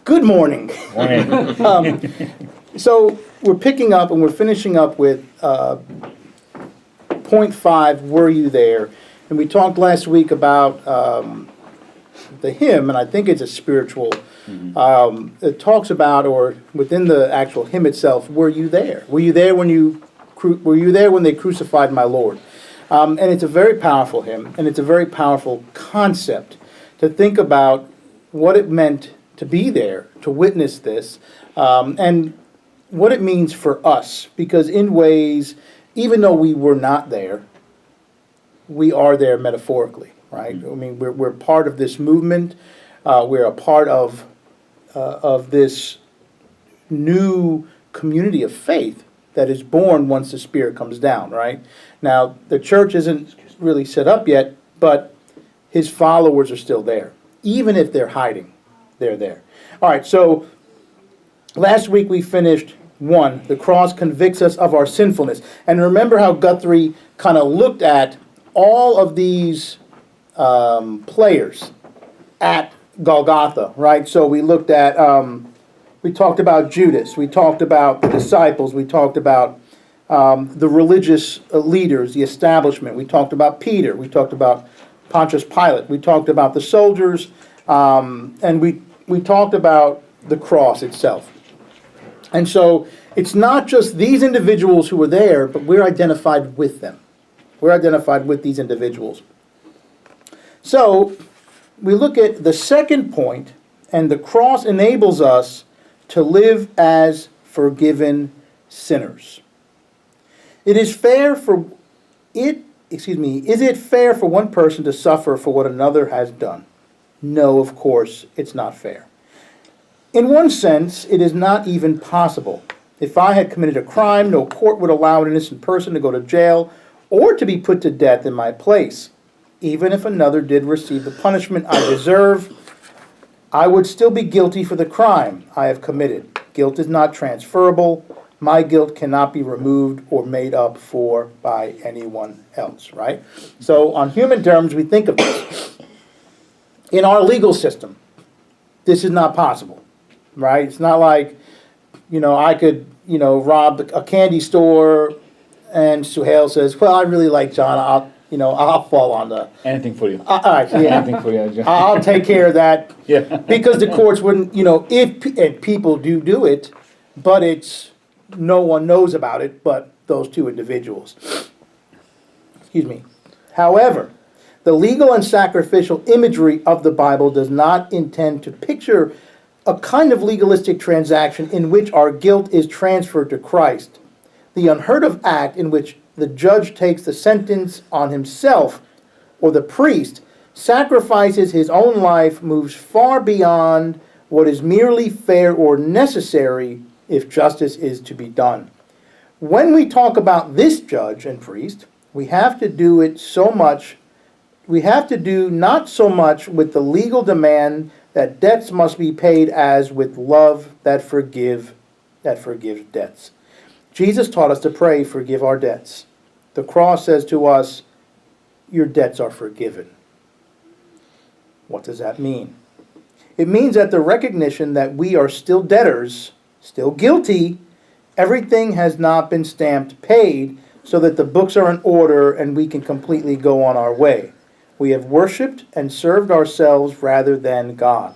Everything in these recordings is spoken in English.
Good morning. So we're picking up and we're finishing up with point 5, Were You There? And we talked last week about the hymn, and I think it's a spiritual, it talks about, or within the actual hymn itself, were you there? Were you there when were you there when they crucified my Lord? And it's a very powerful hymn, and it's a very powerful concept to think about what it meant to be there, to witness this, and what it means for us. Because in ways, even though we were not there, we are there metaphorically, right? I mean, we're part of this movement. We're a part of this new community of faith that is born once the Spirit comes down, right? Now, the church isn't really set up yet, but his followers are still there. Even if they're hiding, they're there. All right, so last week we finished 1, the cross convicts us of our sinfulness. And remember how Guthrie kind of looked at all of these players at Golgotha, right? So we looked at, we talked about Judas, we talked about the disciples, we talked about the religious leaders, the establishment, we talked about Peter, we talked about Pontius Pilate, we talked about the soldiers, and we talked about the cross itself. And so it's not just these individuals who were there, but we're identified with them. We're identified with these individuals. So we look at the second point, and the cross enables us to live as forgiven sinners. Is it fair for one person to suffer for what another has done? No, of course, it's not fair. In one sense, it is not even possible. If I had committed a crime, no court would allow an innocent person to go to jail or to be put to death in my place. Even if another did receive the punishment I deserve, I would still be guilty for the crime I have committed. Guilt is not transferable. My guilt cannot be removed or made up for by anyone else, right? So on human terms, we think of this. In our legal system, this is not possible, right? It's not like, I could, rob a candy store and Suhail says, well, I really like John. I'll fall on the... Anything for you. All right, yeah. Anything for you, John. I'll take care of that. Yeah. Because the courts wouldn't, and people do it, but no one knows about it but those two individuals. Excuse me. However, the legal and sacrificial imagery of the Bible does not intend to picture a kind of legalistic transaction in which our guilt is transferred to Christ. The unheard of act in which the judge takes the sentence on himself, or the priest sacrifices his own life, moves far beyond what is merely fair or necessary if justice is to be done. When we talk about this judge and priest, we have to do not so much with the legal demand that debts must be paid as with love that forgives debts. Jesus taught us to pray, forgive our debts. The cross says to us, your debts are forgiven. What does that mean? It means that the recognition that we are still debtors, still guilty, everything has not been stamped paid, so that the books are in order and we can completely go on our way. We have worshipped and served ourselves rather than God.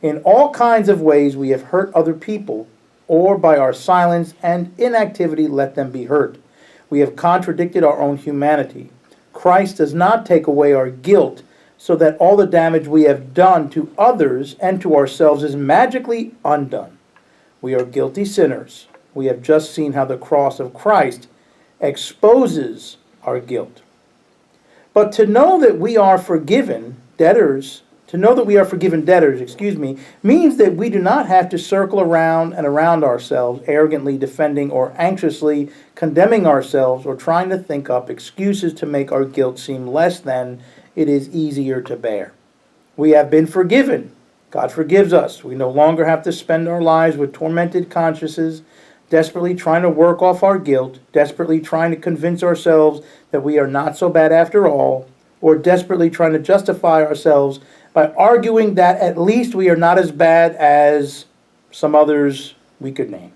In all kinds of ways we have hurt other people, or by our silence and inactivity let them be hurt. We have contradicted our own humanity. Christ does not take away our guilt so that all the damage we have done to others and to ourselves is magically undone. We are guilty sinners. We have just seen how the cross of Christ exposes our guilt. But to know that we are forgiven debtors, means that we do not have to circle around and around ourselves, arrogantly defending or anxiously condemning ourselves or trying to think up excuses to make our guilt seem less than it is easier to bear. We have been forgiven. God forgives us. We no longer have to spend our lives with tormented consciences, desperately trying to work off our guilt, desperately trying to convince ourselves that we are not so bad after all, or desperately trying to justify ourselves by arguing that at least we are not as bad as some others we could name.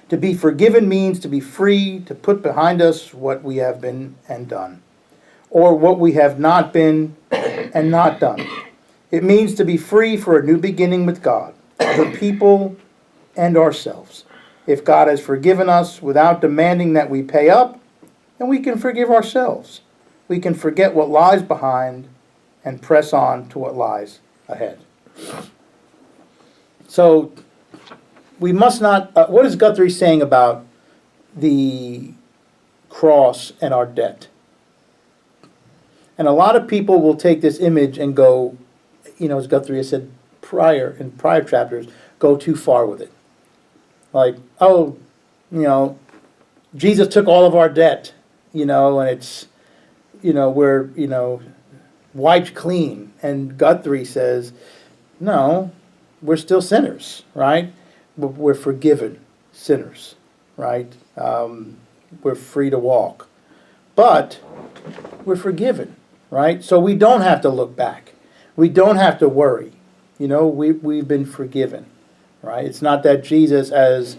To be forgiven means to be free, to put behind us what we have been and done, or what we have not been and not done. It means to be free for a new beginning with God, other people, and ourselves. If God has forgiven us without demanding that we pay up, then we can forgive ourselves. We can forget what lies behind and press on to what lies ahead. So, we must not, what is Guthrie saying about the cross and our debt? And a lot of people will take this image and go, as Guthrie has said in prior chapters, go too far with it. Like, Jesus took all of our debt, and it's, we're, wiped clean. And Guthrie says, no, we're still sinners, right? We're forgiven sinners, right? We're free to walk. But we're forgiven, right? So we don't have to look back. We don't have to worry. We've been forgiven, right? It's not that Jesus, as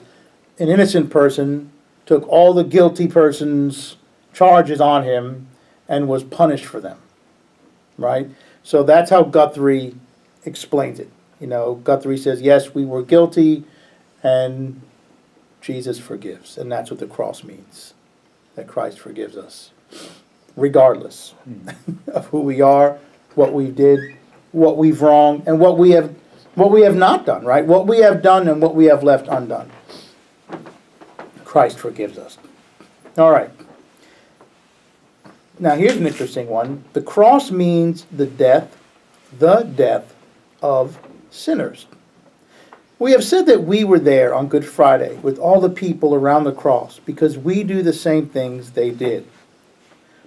an innocent person, took all the guilty person's charges on him and was punished for them, right? So that's how Guthrie explains it. Guthrie says, yes, we were guilty, and Jesus forgives. And that's what the cross means, that Christ forgives us, regardless of who we are, what we did, what we've wronged, and what we have not done, right? What we have done and what we have left undone. Christ forgives us. All right. Now here's an interesting one. The cross means the death of sinners. We have said that we were there on Good Friday with all the people around the cross because we do the same things they did.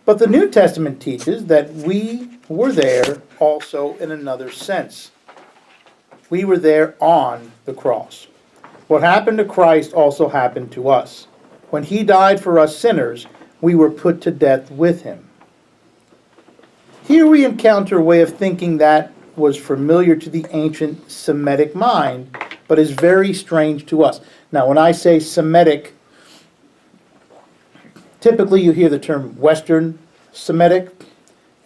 But the New Testament teaches that we were there also in another sense. We were there on the cross. What happened to Christ also happened to us. When he died for us sinners, we were put to death with him. Here we encounter a way of thinking that was familiar to the ancient Semitic mind, but is very strange to us. Now, when I say Semitic, typically you hear the term Western Semitic,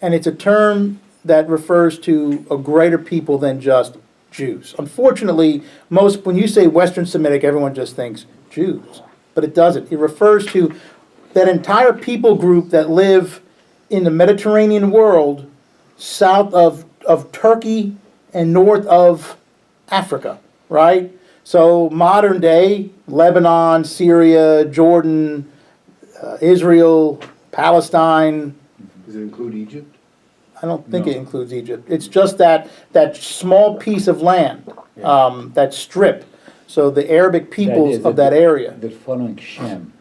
and it's a term that refers to a greater people than just Jews. Unfortunately, when you say Western Semitic, everyone just thinks Jews, but it doesn't. It refers to that entire people group that live in the Mediterranean world, south of Turkey and north of Africa, right? So modern day, Lebanon, Syria, Jordan, Israel, Palestine. Does it include Egypt? I don't think it includes Egypt. It's just that small piece of land, that strip. So the Arabic peoples of that area. They're following Shem.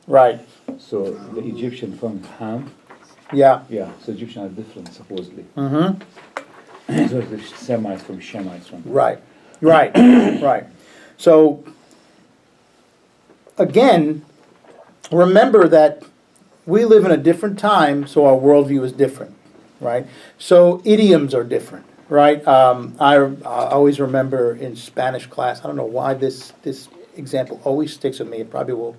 Right. So the Egyptian from Ham. Yeah. Yeah, so Egyptians are different, supposedly. Mm-hmm. So the Semites from Shemites from. Right. Right. So, again, remember that we live in a different time, so our worldview is different, right? So idioms are different, right? I always remember in Spanish class, I don't know why this example always sticks with me. It probably will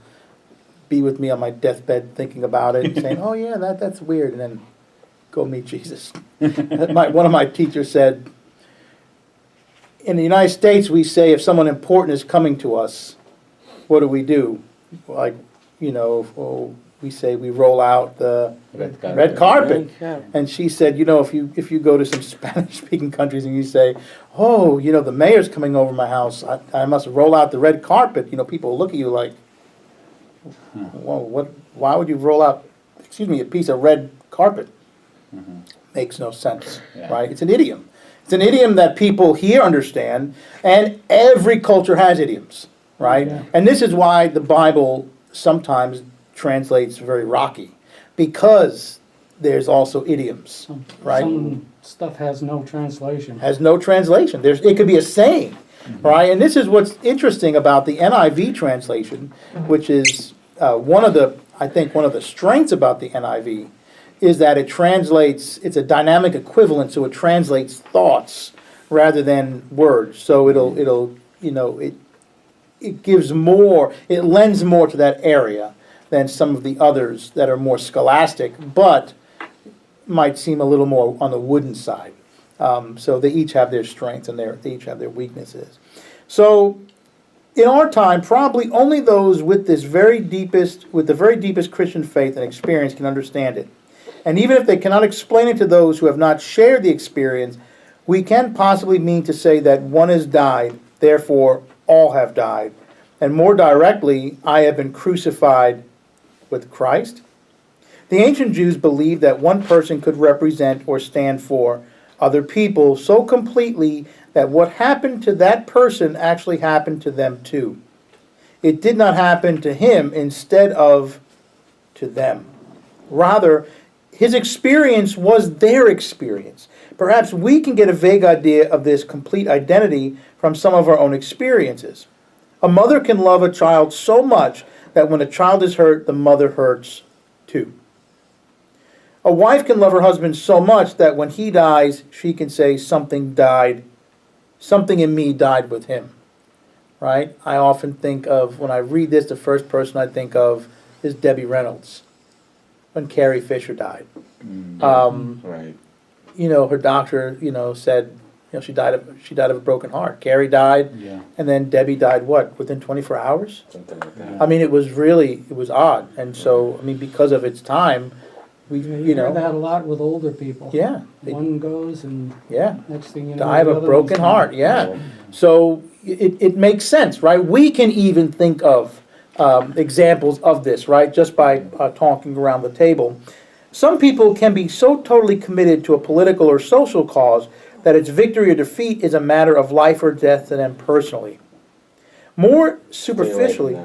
be with me on my deathbed thinking about it and saying, oh yeah, that's weird, and then go meet Jesus. One of my teachers said, in the United States, we say if someone important is coming to us, what do? Like, we say we roll out the red carpet. And she said, if you go to some Spanish-speaking countries and you say, oh, the mayor's coming over my house, I must roll out the red carpet, people will look at you like, whoa, why would you roll out, a piece of red carpet? Mm-hmm. Makes no sense, right? It's an idiom. It's an idiom that people here understand, and every culture has idioms, right? Yeah. And this is why the Bible sometimes translates very rocky, because there's also idioms, right? Some stuff has no translation. It could be a saying, right? And this is what's interesting about the NIV translation, which is one of the strengths about the NIV, is that it translates, it's a dynamic equivalent, so it translates thoughts rather than words. So it'll it gives more, it lends more to that area than some of the others that are more scholastic, but might seem a little more on the wooden side. So they each have their strengths and they each have their weaknesses. So in our time, probably only those with the very deepest Christian faith and experience can understand it. And even if they cannot explain it to those who have not shared the experience, we can possibly mean to say that one has died, therefore all have died. And more directly, I have been crucified with Christ. The ancient Jews believed that one person could represent or stand for other people so completely that what happened to that person actually happened to them too. It did not happen to him instead of to them. Rather, his experience was their experience. Perhaps we can get a vague idea of this complete identity from some of our own experiences. A mother can love a child so much that when a child is hurt, the mother hurts too. A wife can love her husband so much that when he dies, she can say, something died, something in me died with him. Right? I often think of, when I read this, the first person I think of is Debbie Reynolds, when Carrie Fisher died. Right. Her doctor, said, she died of a broken heart. Carrie died, Yeah. and then Debbie died, within 24 hours? Something like that. I mean, it was odd. And so, because of its time, You hear that a lot with older people. Yeah. One goes and Yeah. next thing you know. Die of the a other broken one's heart, gone. yeah. So it makes sense, right? We can even think of examples of this, right? Just by talking around the table. Some people can be so totally committed to a political or social cause that its victory or defeat is a matter of life or death to them personally. More superficially,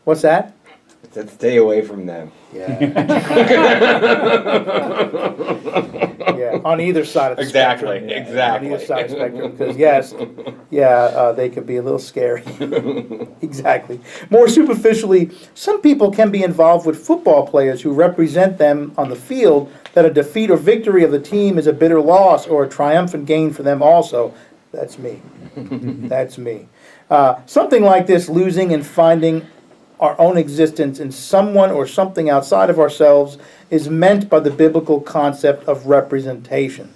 what's that? It said stay away from them. Yeah. Yeah, on either side of the Exactly, spectrum. Yeah, exactly. On either side of the spectrum, because they can be a little scary. Exactly. More superficially, some people can be involved with football players who represent them on the field, that a defeat or victory of the team is a bitter loss or a triumphant gain for them also. That's me. That's me. Something like this, losing and finding our own existence in someone or something outside of ourselves, is meant by the biblical concept of representation.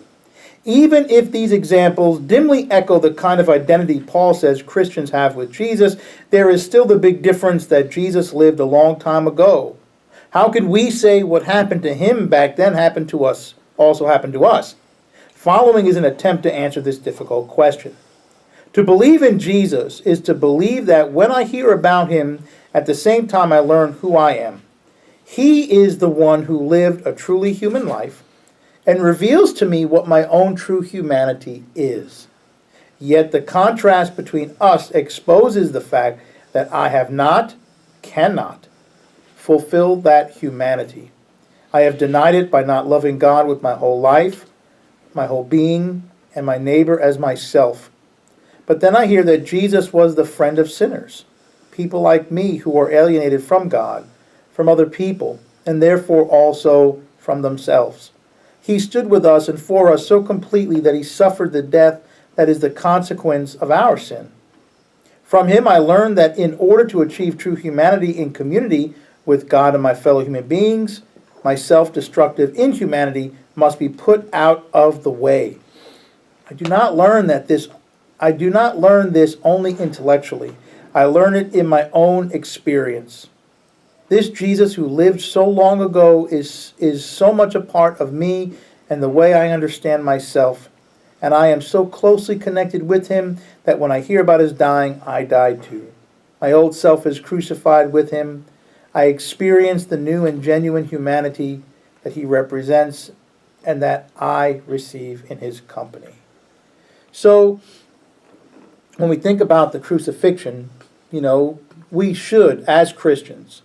Even if these examples dimly echo the kind of identity Paul says Christians have with Jesus, there is still the big difference that Jesus lived a long time ago. How could we say what happened to him back then happened to us, also happened to us? Following is an attempt to answer this difficult question. To believe in Jesus is to believe that when I hear about him, at the same time I learn who I am. He is the one who lived a truly human life and reveals to me what my own true humanity is. Yet the contrast between us exposes the fact that I have not, cannot, fulfilled that humanity. I have denied it by not loving God with my whole life, my whole being, and my neighbor as myself. But then I hear that Jesus was the friend of sinners, people like me who are alienated from God, from other people, and therefore also from themselves. He stood with us and for us so completely that he suffered the death that is the consequence of our sin. From him I learned that in order to achieve true humanity in community with God and my fellow human beings, my self-destructive inhumanity must be put out of the way. I do not learn this only intellectually. I learn it in my own experience. This Jesus who lived so long ago is so much a part of me and the way I understand myself. And I am so closely connected with him that when I hear about his dying, I die too. My old self is crucified with him. I experience the new and genuine humanity that he represents and that I receive in his company. So, when we think about the crucifixion, we should, as Christians,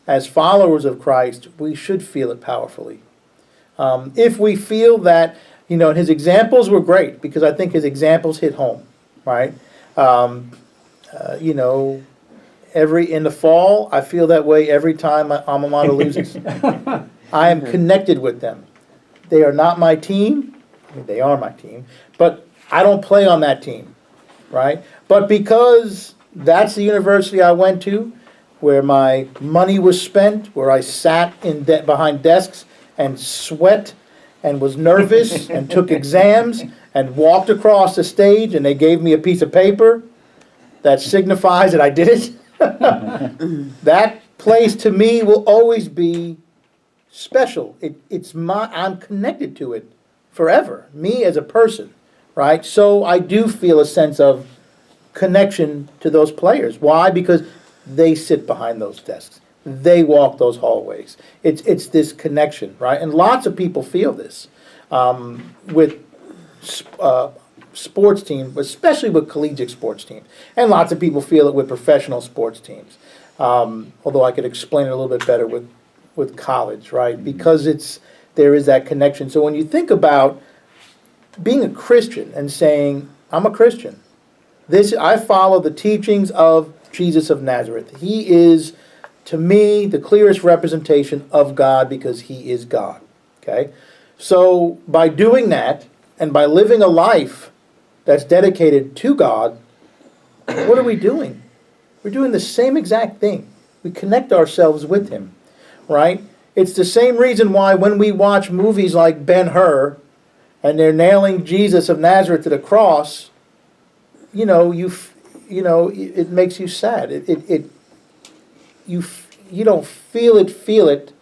as followers of Christ, we should feel it powerfully. If we feel that, and his examples were great, because I think his examples hit home, right? In the fall, I feel that way every time my alma mater loses. I am connected with them. They are not my team. I mean, they are my team, but I don't play on that team, right? But because that's the university I went to, where my money was spent, where I sat behind desks and sweat and was nervous and took exams and walked across the stage and they gave me a piece of paper that signifies that I did it. That place to me will always be special. I'm connected to it forever, me as a person, right? So I do feel a sense of connection to those players. Why? Because they sit behind those desks. They walk those hallways. It's this connection, right? And lots of people feel this with sports teams, especially with collegiate sports teams. And lots of people feel it with professional sports teams. Although I could explain it a little bit better with college, right? Because there is that connection. So when you think about being a Christian and saying, I'm a Christian, I follow the teachings of Jesus of Nazareth. He is, to me, the clearest representation of God because he is God. Okay? So by doing that and by living a life that's dedicated to God, what are we doing? We're doing the same exact thing. We connect ourselves with him, right? It's the same reason why when we watch movies like Ben-Hur and they're nailing Jesus of Nazareth to the cross, it makes you sad. You don't feel it,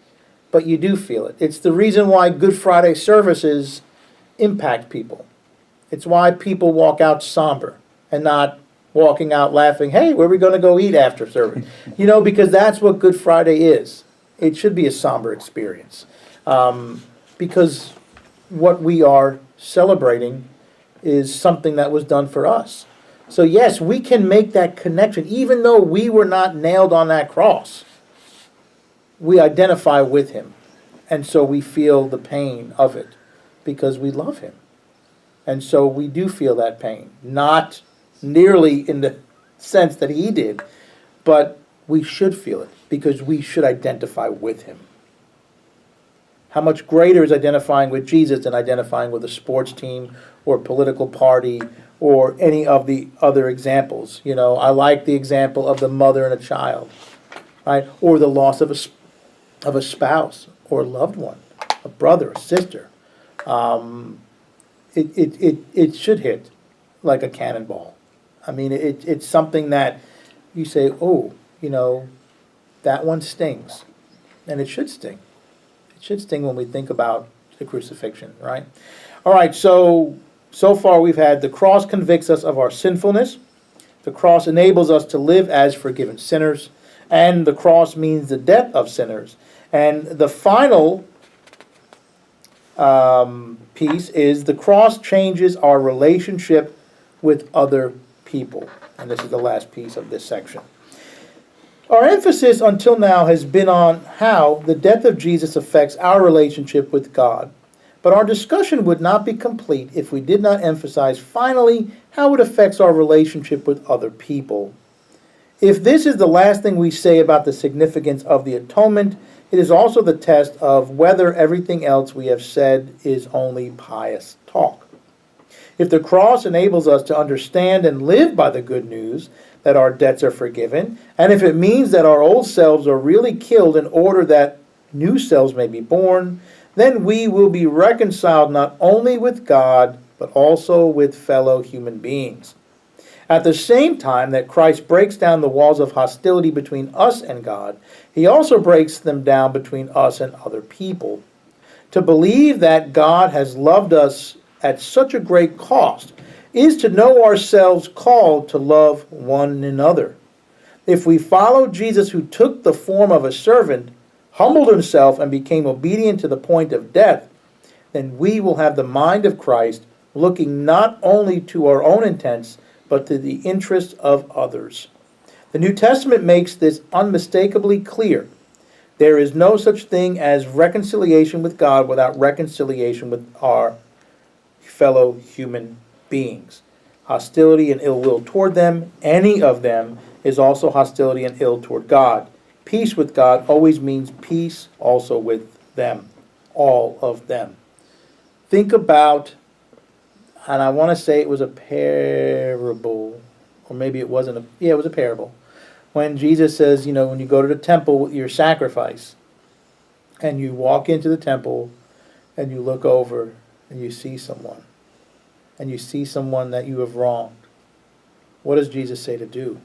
but you do feel it. It's the reason why Good Friday services impact people. It's why people walk out somber and not walking out laughing, hey, where are we going to go eat after service? Because that's what Good Friday is. It should be a somber experience. Because what we are celebrating is something that was done for us. So yes, we can make that connection. Even though we were not nailed on that cross, we identify with him. And so we feel the pain of it because we love him. And so we do feel that pain. Not nearly in the sense that he did, but we should feel it because we should identify with him. How much greater is identifying with Jesus than identifying with a sports team or political party or any of the other examples? I like the example of the mother and a child, right? Or the loss of a spouse or a loved one, a brother, a sister. It should hit like a cannonball. I mean, it's something that you say, oh, that one stings. And it should sting. It should sting when we think about the crucifixion, right? All right, so far we've had the cross convicts us of our sinfulness. The cross enables us to live as forgiven sinners. And the cross means the death of sinners. And the final piece is the cross changes our relationship with other people. And this is the last piece of this section. Our emphasis until now has been on how the death of Jesus affects our relationship with God. But our discussion would not be complete if we did not emphasize finally how it affects our relationship with other people. If this is the last thing we say about the significance of the atonement, it is also the test of whether everything else we have said is only pious talk. If the cross enables us to understand and live by the good news that our debts are forgiven, and if it means that our old selves are really killed in order that new selves may be born, then we will be reconciled not only with God, but also with fellow human beings. At the same time that Christ breaks down the walls of hostility between us and God, he also breaks them down between us and other people. To believe that God has loved us at such a great cost is to know ourselves called to love one another. If we follow Jesus, who took the form of a servant, humbled himself, and became obedient to the point of death, then we will have the mind of Christ, looking not only to our own intents, but to the interests of others. The New Testament makes this unmistakably clear. There is no such thing as reconciliation with God without reconciliation with our fellow human beings. Hostility and ill will toward them, any of them, is also hostility and ill toward God. Peace with God always means peace also with them. all of them. Think about, and I want to say it was a parable, or maybe it wasn't it was a parable. When Jesus says, when you go to the temple with your sacrifice, and you walk into the temple, and you look over, and you see someone, that you have wronged, what does Jesus say to do?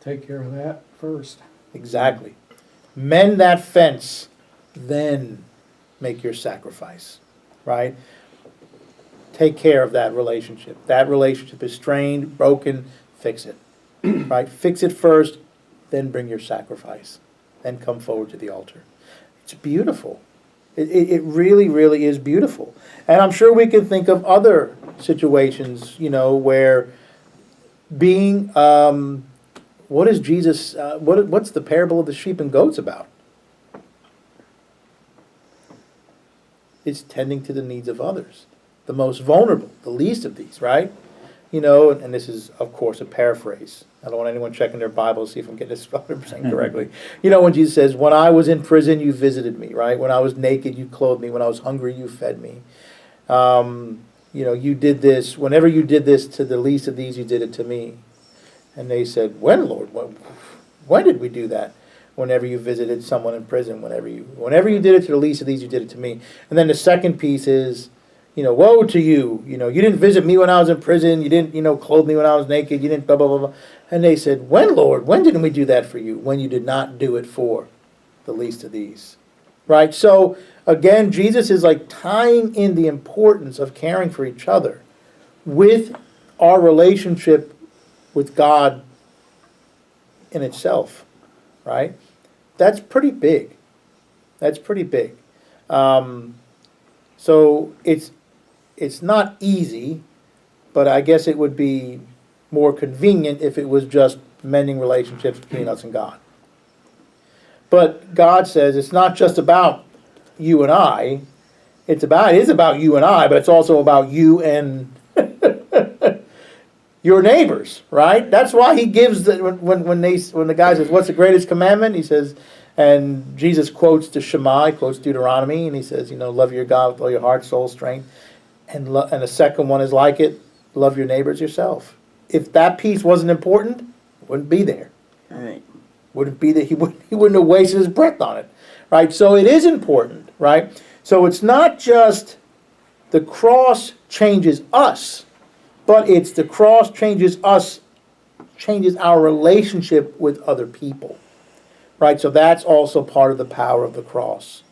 Take care of that first. Exactly. Mend that fence, then make your sacrifice, right? Take care of that relationship. That relationship is strained, broken, fix it, right? Fix it first, then bring your sacrifice. Then come forward to the altar. It's beautiful. It really, really is beautiful. And I'm sure we can think of other situations, where being, what is Jesus, what's the parable of the sheep and goats about? It's tending to the needs of others, the most vulnerable, the least of these, right? And this is, of course, a paraphrase. I don't want anyone checking their Bible to see if I'm getting this 100% correctly. When Jesus says, when I was in prison, you visited me, right? When I was naked, you clothed me. When I was hungry, you fed me. You did this. Whenever you did this to the least of these, you did it to me. And they said, when, Lord? When did we do that? Whenever you visited someone in prison, whenever you did it to the least of these, you did it to me. And then the second piece is, woe to you. You didn't visit me when I was in prison. You didn't, clothe me when I was naked. You didn't blah, blah, blah, blah. And they said, when, Lord? When didn't we do that for you? When you did not do it for the least of these. Right? So, again, Jesus is like tying in the importance of caring for each other with our relationship with God in itself. Right? That's pretty big. So it's not easy, but I guess it would be more convenient if it was just mending relationships between us and God. But God says it's not just about you and I. It is about you and I, but it's also about you and your neighbors, right? That's why he gives when the guy says, "What's the greatest commandment?" He says, and Jesus quotes the Shema, quotes Deuteronomy, and he says, love your God with all your heart, soul, strength, and the second one is like it, love your neighbors yourself. If that piece wasn't important, it wouldn't be there. Right. Wouldn't be that he wouldn't have wasted his breath on it, right? So it is important, right? So it's not just the cross changes us, but it's the cross changes us, changes our relationship with other people, right? So that's also part of the power of the cross.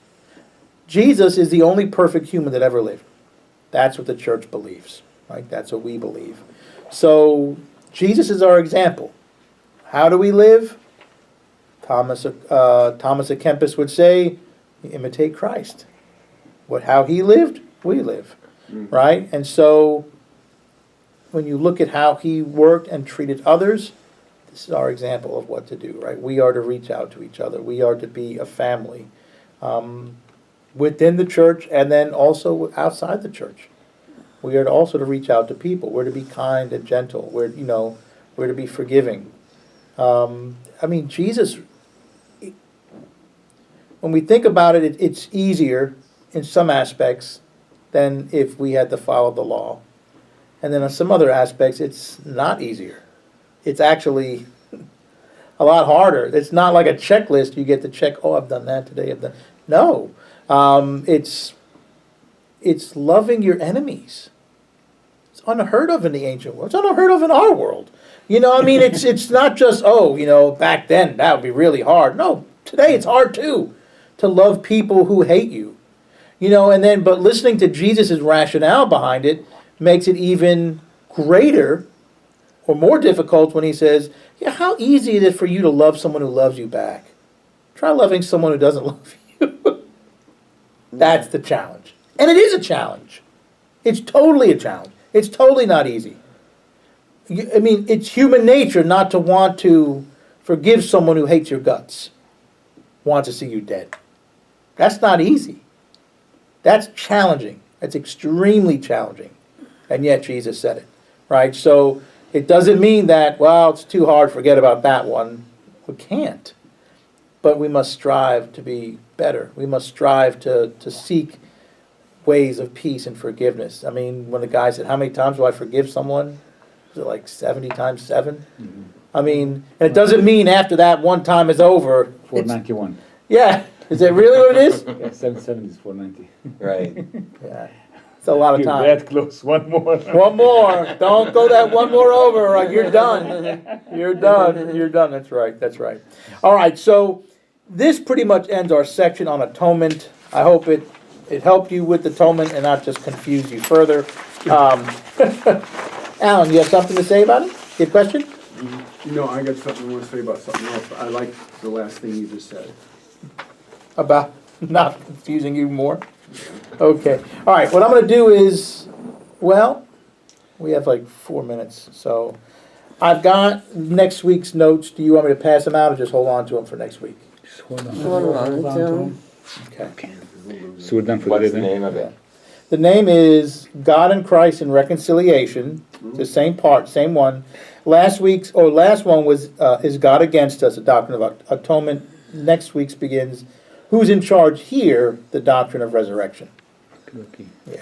Jesus is the only perfect human that ever lived. That's what the church believes, right? That's what we believe. So Jesus is our example. How do we live? Thomas à Kempis would say, imitate Christ. How he lived, we live, right? And so when you look at how he worked and treated others, this is our example of what to do, right? We are to reach out to each other. We are to be a family within the church and then also outside the church. We are also to reach out to people. We're to be kind and gentle. We're to be forgiving. Jesus, when we think about it, it's easier in some aspects than if we had to follow the law. And then on some other aspects, it's not easier. It's actually a lot harder. It's not like a checklist. You get to check, I've done that today. I've done. No. It's loving your enemies. It's unheard of in the ancient world. It's unheard of in our world. It's not just, back then that would be really hard. No, today it's hard too, to love people who hate you. But listening to Jesus' rationale behind it makes it even greater or more difficult when he says, how easy is it for you to love someone who loves you back? Try loving someone who doesn't love you. That's the challenge. And it is a challenge. It's totally a challenge. It's totally not easy. It's human nature not to want to forgive someone who hates your guts, wants to see you dead. That's not easy. That's challenging. That's extremely challenging. And yet Jesus said it, right? So it doesn't mean that, it's too hard, forget about that one. We can't. but we must strive to be better. We must strive to seek ways of peace and forgiveness. I mean, when the guy said, how many times do I forgive someone? Was it like 70 times 7? I mean, and it doesn't mean after that one time is over. It's, 491. yeah, is that really what it is? Yeah, 770 is 490. Right. Yeah, it's a lot of You're time. that close. One more. One more. Don't go that one more over, or you're done. You're done. You're done. That's right. That's right. All right. So this pretty much ends our section on atonement. I hope it helped you with atonement and not just confuse you further. Alan, you have something to say about it? Your question? No, I got something I want to say about something else. I like the last thing you just said. About not confusing you more? Okay. All right. What I'm going to do is, well, we have like 4 minutes. So I've got next week's notes. Do you want me to pass them out or just hold on to them for next week? Just hold on. Hold on to 'em. Okay. So we're done for What's the the day. name of it? The name is God and Christ in Reconciliation. The same part, same one. Last one was Is God Against Us? A Doctrine of Atonement. Next week's begins Who's in Charge Here? The Doctrine of Resurrection. Okay. Yeah.